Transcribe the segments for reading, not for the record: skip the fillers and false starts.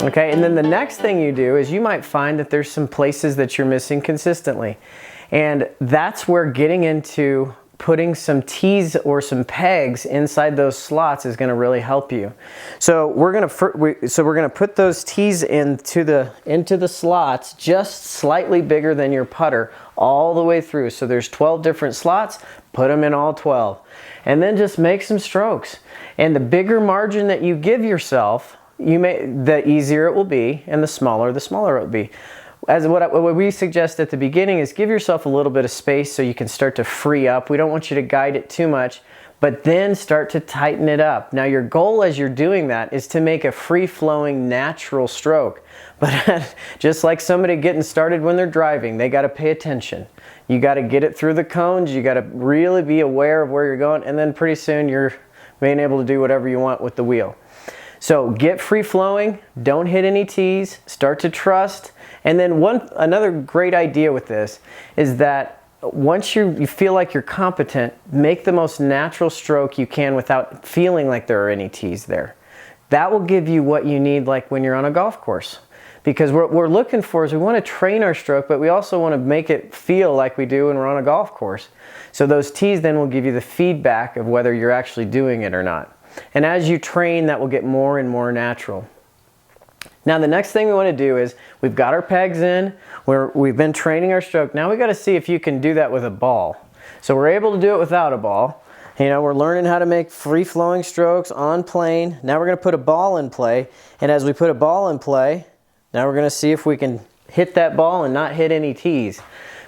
Okay, and then the next thing you do is you might find that there's some places that you're missing consistently. And that's where getting into putting some T's or some pegs inside those slots is going to really help you. So we're going to put those T's into the slots just slightly bigger than your putter all the way through. So there's 12 different slots, put them in all 12. And then just make some strokes. And the bigger margin that you give yourself, the easier it will be, and the smaller it will be. As what we suggest at the beginning is give yourself a little bit of space so you can start to free up. We don't want you to guide it too much, but then start to tighten it up. Now your goal as you're doing that is to make a free-flowing natural stroke. But just like somebody getting started when they're driving, they got to pay attention. You got to get it through the cones, you got to really be aware of where you're going, and then pretty soon you're being able to do whatever you want with the wheel. So get free-flowing, don't hit any T's, start to trust. And then another great idea with this is that once you feel like you're competent, make the most natural stroke you can without feeling like there are any T's there. That will give you what you need like when you're on a golf course. Because what we're looking for is we want to train our stroke, but we also want to make it feel like we do when we're on a golf course. So those T's then will give you the feedback of whether you're actually doing it or not. And as you train, that will get more and more natural. Now the next thing we want to do is we've got our pegs in, we've been training our stroke. Now we got to see if you can do that with a ball. So we're able to do it without a ball. You know, we're learning how to make free-flowing strokes on plane. Now we're going to put a ball in play, and as we put a ball in play, now we're going to see if we can hit that ball and not hit any T's.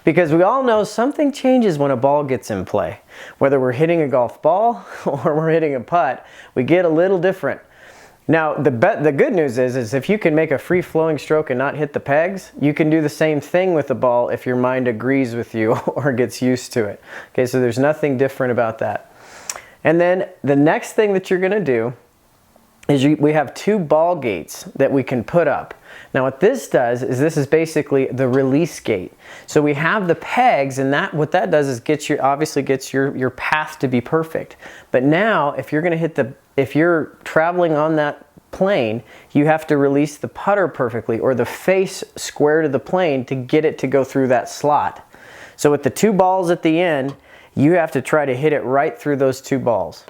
Because we all know something changes when a ball gets in play. Whether we're hitting a golf ball or we're hitting a putt, we get a little different. Now, the good news is if you can make a free-flowing stroke and not hit the pegs, you can do the same thing with the ball if your mind agrees with you or gets used to it. Okay, so there's nothing different about that. And then the next thing that you're going to do is we have two ball gates that we can put up. Now what this does is this is basically the release gate. So we have the pegs, and what that does is obviously gets your path to be perfect. But now if you're going to if you're traveling on that plane, you have to release the putter perfectly or the face square to the plane to get it to go through that slot. So with the two balls at the end, you have to try to hit it right through those two balls.